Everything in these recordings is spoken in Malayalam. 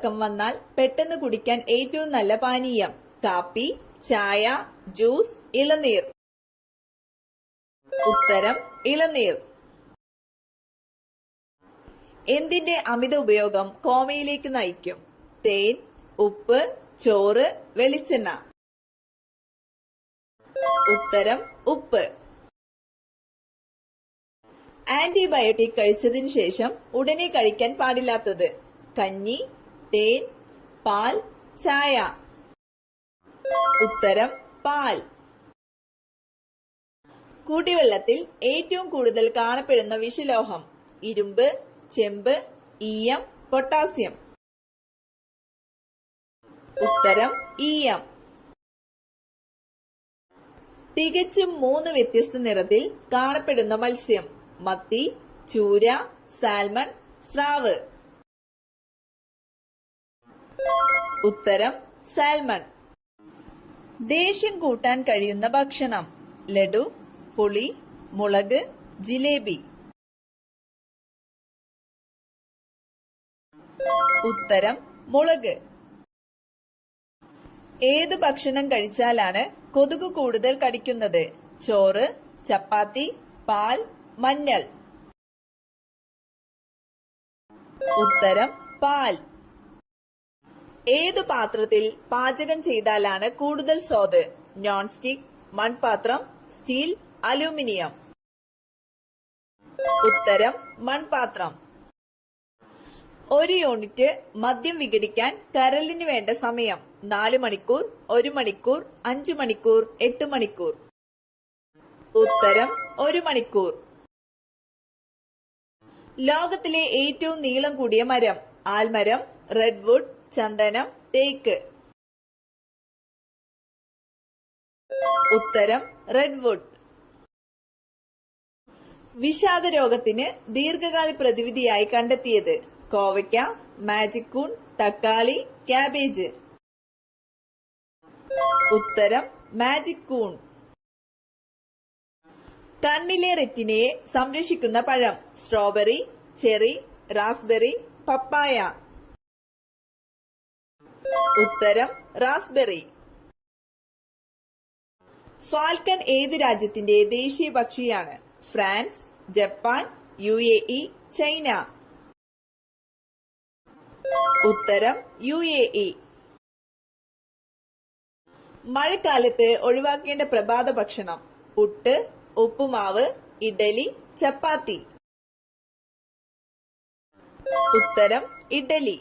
വയറിളക്കം വന്നാൽ പെട്ടെന്ന് കുടിക്കാൻ ഏറ്റവും നല്ല പാനീയം കാപ്പി, ചായ, ജ്യൂസ്, ഇളനീർ. ഉത്തരം ഇളനീർ. എന്തിന്റെ അമിത ഉപയോഗം കോമയിലേക്ക് നയിക്കും? തേൻ, ഉപ്പ്, ചോറ്, വെളിച്ചെണ്ണ. ഉത്തരം ഉപ്പ്. ആന്റിബയോട്ടിക് കഴിച്ചതിനു ശേഷം ഉടനെ കഴിക്കാൻ പാടില്ലാത്തത് കഞ്ഞി, തേൻ, പാൽ, ചായ. ഉത്തരം പാൽ. കുടിവെള്ളത്തിൽ ഏറ്റവും കൂടുതൽ കാണപ്പെടുന്ന വിഷലോഹം ഇരുമ്പ്, ചെമ്പ്, ഈയം, പൊട്ടാസ്യം. ഉത്തരം ഈയം. തികച്ചും 3 വ്യത്യസ്ത നിറത്തിൽ കാണപ്പെടുന്ന മത്സ്യം മത്തി, ചൂര, സാൽമൺ, സ്രാവ്. ഉത്തരം സാൽമൺ. ദേഷ്യം കൂട്ടാൻ കഴിയുന്ന ഭക്ഷണം ലഡു, പുളി, മുളക്, ജിലേബി. ഉത്തരം മുളക്. ഏതു ഭക്ഷണം കഴിച്ചാലാണ് കൊതുക് കൂടുതൽ കടിക്കുന്നത്? ചോറ്, ചപ്പാത്തി, പാൽ, മഞ്ഞൾ. ഉത്തരം പാൽ. ഏതു പാത്രത്തിൽ പാചകം ചെയ്താലാണ് കൂടുതൽ സ്വാദ്? നോൺ സ്റ്റിക്, മൺപാത്രം, സ്റ്റീൽ, അലൂമിനിയം. ഉത്തരം മൺപാത്രം. 1 യൂണിറ്റ് മദ്യം വിഘടിക്കാൻ കരളിന് വേണ്ട സമയം 4 മണിക്കൂർ, 1 മണിക്കൂർ, 5 മണിക്കൂർ, 8 മണിക്കൂർ. ഉത്തരം 1 മണിക്കൂർ. ലോകത്തിലെ ഏറ്റവും നീളം കൂടിയ മരം ആൽമരം, റെഡ്വുഡ്, ചന്ദനം, തേക്ക്. ഉത്തരം റെഡ്വുഡ്. വിഷാദ രോഗത്തിന് ദീർഘകാല പ്രതിവിധിയായി കണ്ടെത്തിയത് കോവയ്ക്ക, മാജിക് കൂൺ, തക്കാളി, ക്യാബേജ്. ഉത്തരം മാജിക് കൂൺ. കണ്ണിലെ റെറ്റിനയെ സംരക്ഷിക്കുന്ന പഴം സ്ട്രോബെറി, ചെറി, റാസ്ബെറി, പപ്പായ. ഉത്തരം റാസ്ബെറി. ഫാൽക്കൺ ഏത് രാജ്യത്തിന്റെ ദേശീയ പക്ഷിയാണ്? France, Japan, UAE, China. ഉത്തരം UAE. മഴക്കാലത്ത് ഒഴിവാക്കേണ്ട പ്രഭാത ഭക്ഷണം പുട്ട്, ഉപ്പുമാവ്, ഇഡലി, ചപ്പാത്തി. ഉത്തരം ഇഡലി.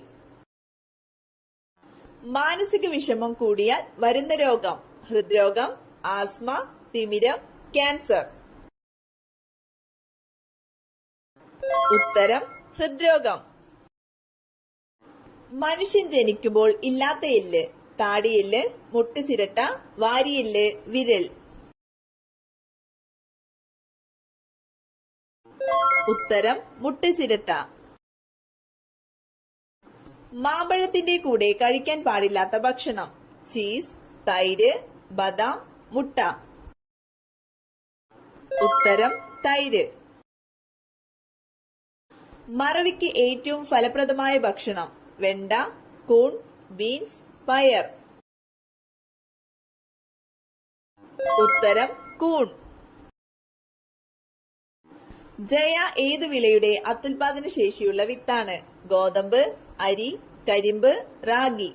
മാനസിക വിഷമം കൂടിയാൽ വരുന്ന രോഗം ഹൃദ്രോഗം, ആസ്മ, തിമിരം, ക്യാൻസർ. ഉത്തരം ഹൃദ്രോഗം. മനുഷ്യൻ ജനിക്കുമ്പോൾ ഇല്ലാത്ത എല്ല് താടിയെല്ല്, മുട്ടുചിരട്ട, വാരിയെല്ല്, വിരൽ. ഉത്തരം മുട്ടുചിരട്ട. മാമ്പഴത്തിന്റെ കൂടെ കഴിക്കാൻ പാടില്ലാത്ത ഭക്ഷണം ചീസ്, തൈര്, ബദാം, മുട്ട. ഉത്തരം തൈര്. മറവിക്ക് ഏറ്റവും ഫലപ്രദമായ ഭക്ഷണം വെണ്ട, കൂൺ, ബീൻസ്, പയർ. ഉത്തരം കൂൺ. ജയ ഏതു വിളയുടെ അത്യുൽപാദന ശേഷിയുള്ള വിത്താണ്? ഗോതമ്പ്, അരി, കരിമ്പ്, റാഗി.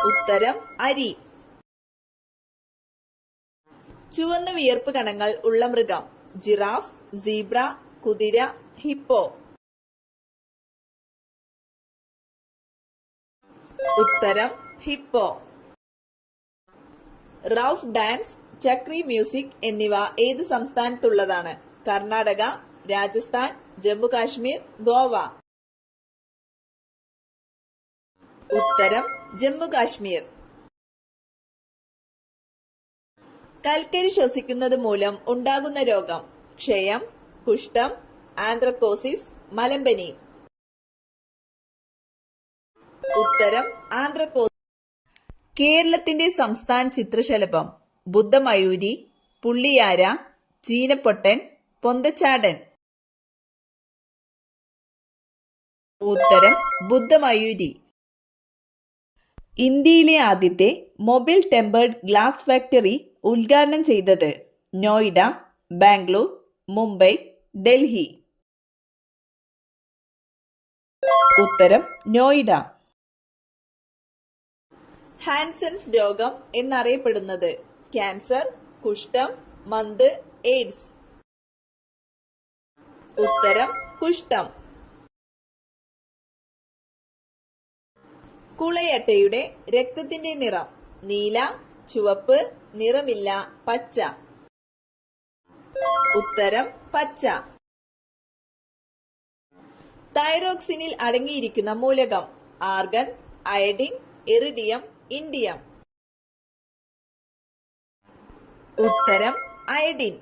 ഉത്തരം അരി. ചുവന്ന വിയർപ്പ് കണങ്ങൾ ഉള്ള മൃഗം ജിറാഫ്, സീബ്ര, കുതിര, ഹിപ്പോ. ഉത്തരം ഹിപ്പോ. റൌഫ് ഡാൻസ്, ചക്രി മ്യൂസിക് എന്നിവ ഏത് സംസ്ഥാനത്തുള്ളതാണ്? കർണാടക, രാജസ്ഥാൻ, ജമ്മു കാശ്മീർ, ഗോവ. ഉത്തരം ജമ്മു കാശ്മീർ. കൽക്കരി ശ്വസിക്കുന്നത് മൂലം ഉണ്ടാകുന്ന രോഗം ക്ഷയം, കുഷ്ഠം, ആന്ത്രക്കോസിസ്, മലമ്പനി. ഉത്തരം ആന്ത്രക്കോസിസ്. കേരളത്തിന്റെ സംസ്ഥാന ചിത്രശലഭം ബുദ്ധമയൂരി, പുള്ളിയാര, ചീനപ്പൊട്ടൻ, പൊന്തച്ചാടൻ. ഉത്തരം ബുദ്ധമയൂരി. ഇന്ത്യയിലെ ആദ്യത്തെ മൊബൈൽ ടെമ്പേർഡ് ഗ്ലാസ് ഫാക്ടറി ഉദ്ഘാടനം ചെയ്തത് നോയിഡ, ബാംഗ്ലൂർ, മുംബൈ, ഡൽഹി. ഉത്തരം നോയിഡ. ഹാൻസൻസ് രോഗം എന്നറിയപ്പെടുന്നത് ക്യാൻസർ, കുഷ്ഠം, മന്ത്, എയ്ഡ്സ്. ഉത്തരം കുഷ്ഠം. കുളയട്ടയുടെ രക്തത്തിന്റെ നിറം നീല, ചുവപ്പ്, നിറമില്ല, പച്ച. ഉത്തരം പച്ച. തൈറോക്സിനിൽ അടങ്ങിയിരിക്കുന്ന മൂലകം ആർഗൺ, അയഡിൻ, ഇറിഡിയം, ഇൻഡിയം. ഉത്തരം അയഡിൻ.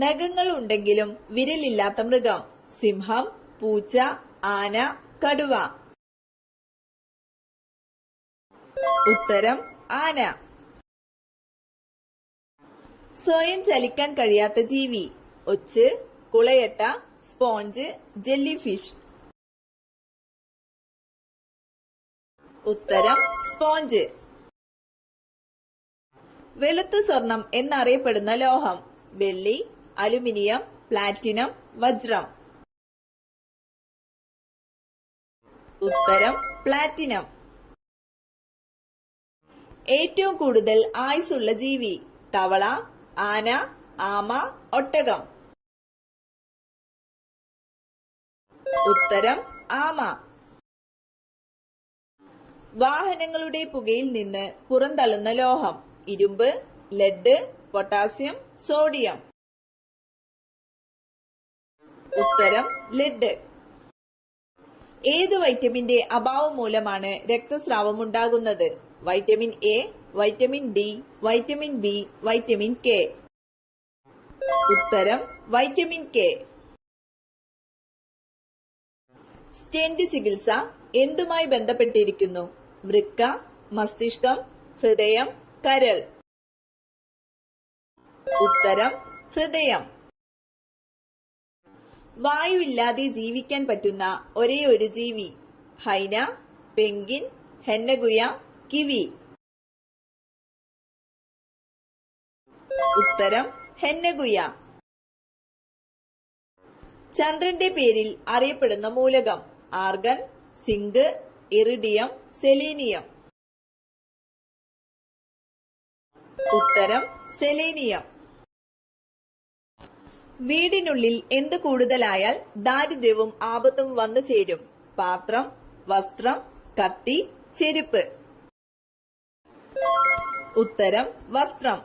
നഖങ്ങൾ ഉണ്ടെങ്കിലും വിരലില്ലാത്ത മൃഗം സിംഹം, പൂച്ച, ആന, കടുവ. ഉത്തരം ആന. സ്വയം ചലിക്കാൻ കഴിയാത്ത ജീവി ഒച്ച്, കുളയട്ട, സ്പോഞ്ച്, ജെല്ലി ഫിഷ്. ഉത്തരം സ്പോഞ്ച്. വെളുത്ത സ്വർണം എന്നറിയപ്പെടുന്ന ലോഹം വെള്ളി, അലുമിനിയം, പ്ലാറ്റിനം, വജ്രം. ഉത്തരം പ്ലാറ്റിനം. ഏറ്റവും കൂടുതൽ ആയുസ്സുള്ള ജീവി തവള, ആന, ആമ, ഒട്ടകം. ഉത്തരം ആമ. വാഹനങ്ങളുടെ പുകയിൽ നിന്ന് പുറന്തള്ളുന്ന ലോഹം ഇരുമ്പ്, ലെഡ്, പൊട്ടാസ്യം, സോഡിയം. ഉത്തരം ലെഡ്. ഏത് വൈറ്റമിന്റെ അഭാവം മൂലമാണ് രക്തസ്രാവം ഉണ്ടാകുന്നത്? Vitamin A, vitamin D, vitamin B, vitamin K. ഉത്തരം വൈറ്റമിൻ കെ. സ്റ്റെന്റ് ചികിത്സ എന്തുമായി ബന്ധപ്പെട്ടിരിക്കുന്നു? വൃക്ക, മസ്തിഷ്കം, ഹൃദയം, കരൾ. ഉത്തരം ഹൃദയം. വായു ഇല്ലാതെ ജീവിക്കാൻ പറ്റുന്ന ഒരേ ഒരു ജീവി ഹൈന, പെൻഗിൻ, ഹെന്നഗുയ, കിവി. ഉത്തരം ഹെന്നഗുയ. ചന്ദ്രന്റെ പേരിൽ അറിയപ്പെടുന്ന മൂലകം ആർഗൺ, സിങ്ക്, ഇറിഡിയം, സെലീനിയം. ഉത്തരം സെലീനിയം. വീടിനുള്ളിൽ എന്ത് കൂടുതലായാൽ ദാരിദ്ര്യവും ആപത്തും വന്നു ചേരും? പാത്രം, വസ്ത്രം, കത്തി, ചെരുപ്പ്. ഉത്തരം വസ്ത്രം.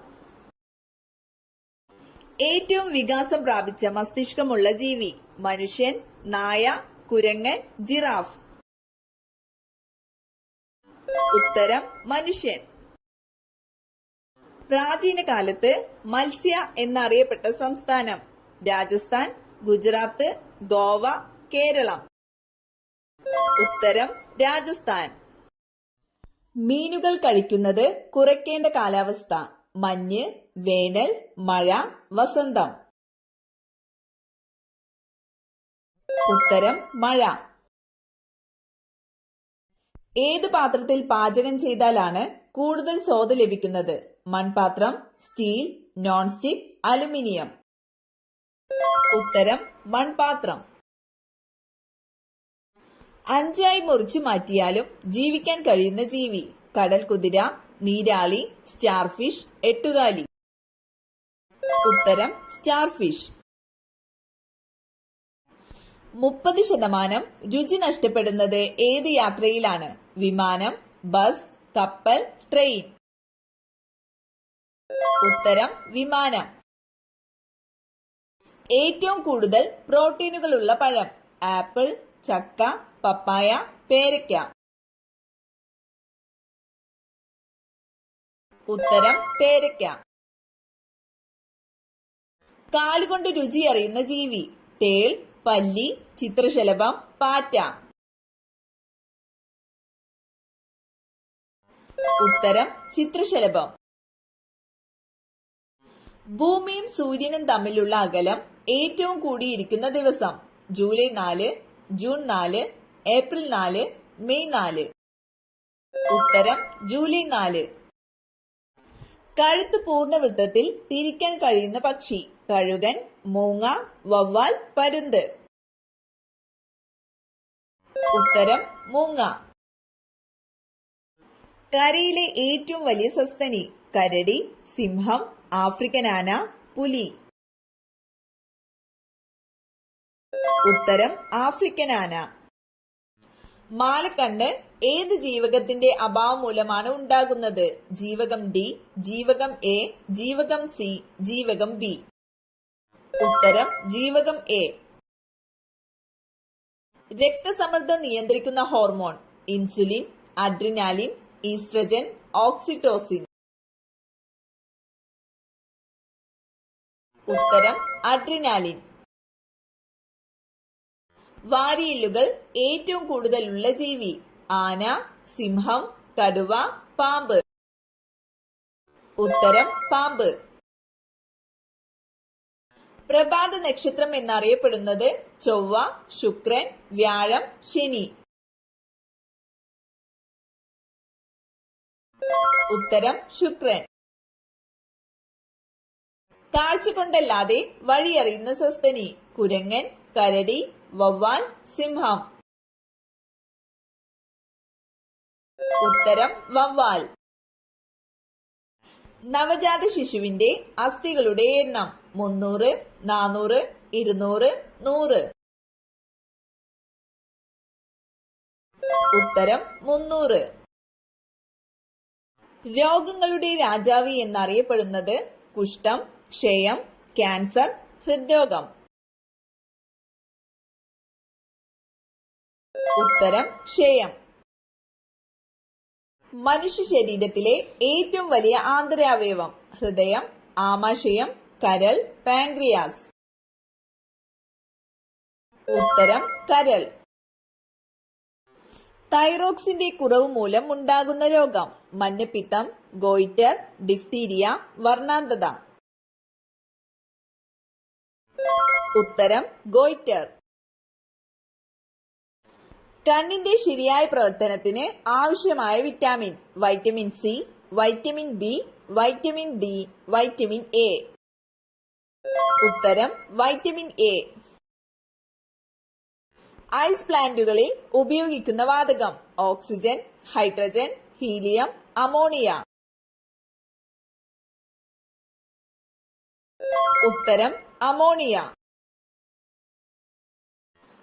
ഏറ്റവും വികാസം പ്രാപിച്ച മസ്തിഷ്കമുള്ള ജീവി മനുഷ്യൻ, നായ, കുരങ്ങൻ, ജിറാഫ്. ഉത്തരം മനുഷ്യൻ. പ്രാചീന കാലത്ത് മത്സ്യ എന്നറിയപ്പെട്ട സംസ്ഥാനം രാജസ്ഥാൻ, ഗുജറാത്ത്, ഗോവ, കേരളം. ഉത്തരം രാജസ്ഥാൻ. മീനുകൾ കഴിക്കുന്നത് കുറയ്ക്കേണ്ട കാലാവസ്ഥ മഞ്ഞ്, വേനൽ, മഴ, വസന്തം. ഉത്തരം മഴ. ഏത് പാത്രത്തിൽ പാചകം ചെയ്താലാണ് കൂടുതൽ സ്വാദ് ലഭിക്കുന്നത്? മൺപാത്രം, സ്റ്റീൽ, നോൺ സ്റ്റിക്, അലുമിനിയം. ഉത്തരം മൺപാത്രം. 5 മുറിച്ചു മാറ്റിയാലും ജീവിക്കാൻ കഴിയുന്ന ജീവി കടൽ കുതിര, നീരാളി, സ്റ്റാർഫിഷ്, എട്ടുകാലി. ഉത്തരം സ്റ്റാർഫിഷ്. 30% രുചി നഷ്ടപ്പെടുന്നത് ഏത് യാത്രയിലാണ്? വിമാനം, ബസ്, കപ്പൽ, ട്രെയിൻ. ഉത്തരം വിമാനം. ഏറ്റവും കൂടുതൽ പ്രോട്ടീനുകളുള്ള പഴം ആപ്പിൾ, ചക്ക, പപ്പായ, പേരയ്ക്ക. ഉത്തരം പേരയ്ക്ക. കാലുകൊണ്ട് രുചി അറിയുന്ന ജീവി തേൾ, പല്ലി, ചിത്രശലഭം, പാറ്റ. ഉത്തരം ചിത്രശലഭം. ഭൂമിയും സൂര്യനും തമ്മിലുള്ള അകലം ഏറ്റവും കൂടിയിരിക്കുന്ന ദിവസം ജൂലൈ 4, ജൂൺ 4, ഏപ്രിൽ 4, മെയ് 4. ഉത്തരം ജൂലൈ 4. കഴുത്ത് പൂർണ്ണവൃത്തത്തിൽ തിരിക്കാൻ കഴിയുന്ന പക്ഷി. കഴുകൻ, മൂങ്ങ, വവ്വാൽ, പരുന്ത്. ഉത്തരം മൂങ്ങ. കരയിലെ ഏറ്റവും വലിയ സസ്തനി. കരടി, സിംഹം, ആഫ്രിക്കൻ ആന, പുലി. ഉത്തരം ആഫ്രിക്കൻ ആന. മാലക്കണ്ണ് ഏത് ജീവകത്തിന്റെ അഭാവം മൂലമാണ് ഉണ്ടാകുന്നത്? ജീവകം ഡി, ജീവകം എ, ജീവകം സി, ജീവകം ബി. ഉത്തരം ജീവകം എ. രക്തസമ്മർദ്ദം നിയന്ത്രിക്കുന്ന hormone. Insulin, adrenaline, oestrogen, oxytocin. ഉത്തരം അഡ്രിനാലിൻ. വാരിയെല്ലുകൾ ഏറ്റവും കൂടുതലുള്ള ജീവി. ആന, സിംഹം, കടുവ, പാമ്പ്. ഉത്തരം പാമ്പ്. പ്രഭാത നക്ഷത്രം എന്നറിയപ്പെടുന്നത് ചൊവ്വ, ശുക്രൻ, വ്യാഴം, ശനി. ഉത്തരം ശുക്രൻ. കാഴ്ച കൊണ്ടല്ലാതെ വഴിയറിയുന്ന സസ്തനി. കുരങ്ങൻ, കരടി, വവ്വാൽ, സിംഹം. ഉത്തരം വവ്വാൽ. നവജാത ശിശുവിന്റെ അസ്ഥികളുടെ എണ്ണം. 300, 400, 200, 100. ഉത്തരം 300. രോഗങ്ങളുടെ രാജാവ് എന്നറിയപ്പെടുന്നത് കുഷ്ഠം, ക്ഷയം, ക്യാൻസർ, ഹൃദ്രോഗം. ഉത്തരം ക്ഷയം. മനുഷ്യ ശരീരത്തിലെ ഏറ്റവും വലിയ ആന്തരാവയവം. ഹൃദയം, ആമാശയം, കരൾ, പാൻക്രിയാസ്. ഉത്തരം കരൾ. തൈറോക്സിന്റെ കുറവ് മൂലം ഉണ്ടാകുന്ന രോഗം. മഞ്ഞപ്പിത്തം, ഗോയിറ്റർ, ഡിഫ്തീരിയ, വർണ്ണാന്തത. ഉത്തരം ഗോയിറ്റർ. കണ്ണിന്റെ ശരിയായ പ്രവർത്തനത്തിന് ആവശ്യമായ vitamin. Vitamin C, vitamin B, vitamin D, vitamin A. ഉത്തരം വൈറ്റമിൻ എ. ഐസ് പ്ലാന്റുകളിൽ ഉപയോഗിക്കുന്ന വാതകം. Oxygen, hydrogen, helium, ammonia. ഉത്തരം അമോണിയ.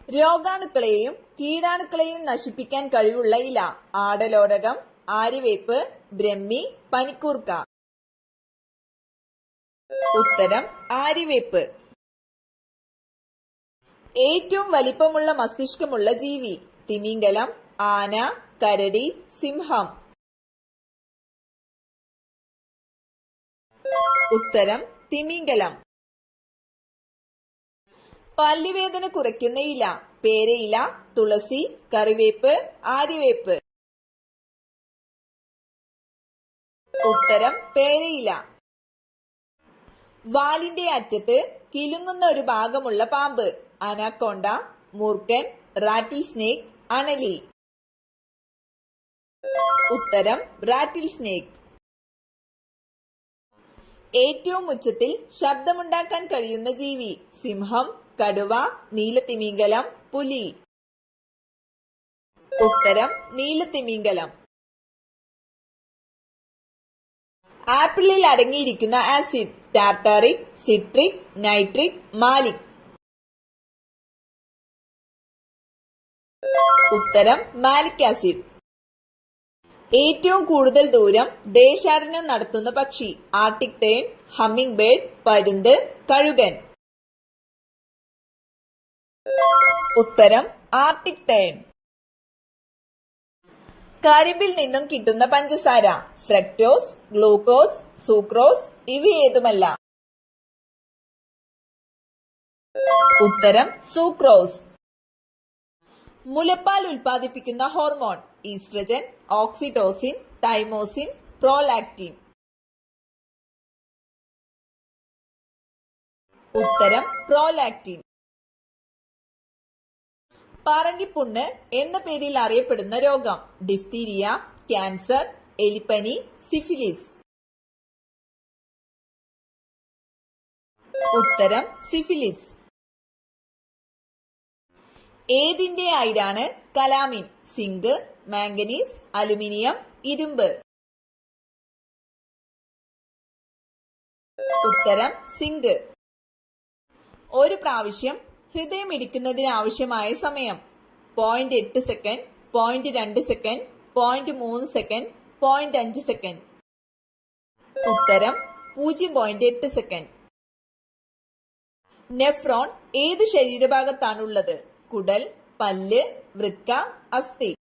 രോഗാണുക്കളെയും കീടാണുക്കളെയും നശിപ്പിക്കാൻ കഴിവുള്ള ഇല. ആടലോടകം, ആര്യവേപ്പ്, ബ്രഹ്മി, പനിക്കൂർക്ക. ഉത്തരം ആര്യവേപ്പ്. ഏറ്റവും വലിപ്പമുള്ള മസ്തിഷ്കമുള്ള ജീവി. തിമിംഗലം, ആന, കരടി, സിംഹം. ഉത്തരം തിമിംഗലം. പല്ലുവേദന കുറയ്ക്കുന്ന ഇല. പേരയില, തുളസി, കറിവേപ്പ്, ആര്യവേപ്പ്. ഉത്തരം പേരയില. വാലിന്റെ അറ്റത്ത് കിലുങ്ങുന്ന ഒരു ഭാഗമുള്ള പാമ്പ്. അനാക്കോണ്ട, മൂർഖൻ, റാറ്റിൽ സ്നേക്ക്, അണലി. ഉത്തരം റാറ്റിൽ സ്നേക്ക്. ഏറ്റവും ഉച്ചത്തിൽ ശബ്ദമുണ്ടാക്കാൻ കഴിയുന്ന ജീവി. സിംഹം, കടുവ, നീലത്തിമിംഗലം, പുലി. ഉത്തരം നീലത്തിമിംഗലം. ആപ്പിളിൽ അടങ്ങിയിരിക്കുന്ന acid. Tartaric, citric, nitric, Malik. ഉത്തരം മാലിക് ആസിഡ്. ഏറ്റവും കൂടുതൽ ദൂരം ദേശാടനം നടത്തുന്ന പക്ഷി. ആർട്ടിക് ടേൺ, ഹമ്മിങ് ബേർഡ്, പരുന്ത്, കഴുകൻ. ഉത്തരം ആർട്ടിക് ടേൺ. കരിമ്പിൽ നിന്നും കിട്ടുന്ന പഞ്ചസാര. ഫ്രക്ടോസ്, ഗ്ലൂക്കോസ്, സൂക്രോസ്, ഇവയേതുമല്ല. ഉത്തരം സൂക്രോസ്. മുലപ്പാൽ ഉൽപ്പാദിപ്പിക്കുന്ന hormone. Oestrogen, oxytocin, thymosin, prolactin. ഉത്തരം പ്രോലാക്റ്റിൻ. പറങ്കിപ്പുണ്ണ് എന്ന പേരിൽ അറിയപ്പെടുന്ന രോഗം? ഡിഫ്തീരിയ, ക്യാൻസർ, എലിപ്പനി, സിഫിലിസ്. ഉത്തരം സിഫിലിസ്. ഏതിന്റെ അയിരാണ് കലാമിൻ? സിങ്ക്, മാംഗനീസ്, അലുമിനിയം, ഇരുമ്പ്. ഉത്തരം സിങ്ക്. ഒരു പ്രാവശ്യം ഹൃദയമിടിക്കുന്നതിന് ആവശ്യമായ സമയം? 0.8 സെക്കൻഡ്, 0.2 സെക്കൻഡ്, 0.3 സെക്കൻഡ്, 0.5 സെക്കൻഡ്. ഉത്തരം 0.8 സെക്കൻഡ്. നെഫ്രോൺ ഏത് ശരീരഭാഗത്താണുള്ളത്? കുടൽ, പല്ല്, വൃക്ക, അസ്ഥി.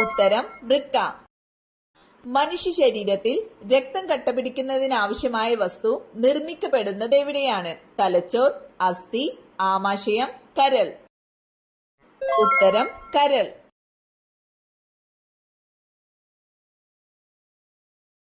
ഉത്തരം വൃക്ക. മനുഷ്യ ശരീരത്തിൽ രക്തം കട്ടപിടിക്കുന്നതിന് ആവശ്യമായ വസ്തു നിർമ്മിക്കപ്പെടുന്നത് എവിടെയാണ്? തലച്ചോർ, അസ്ഥി, ആമാശയം, കരൾ. ഉത്തരം കരൾ.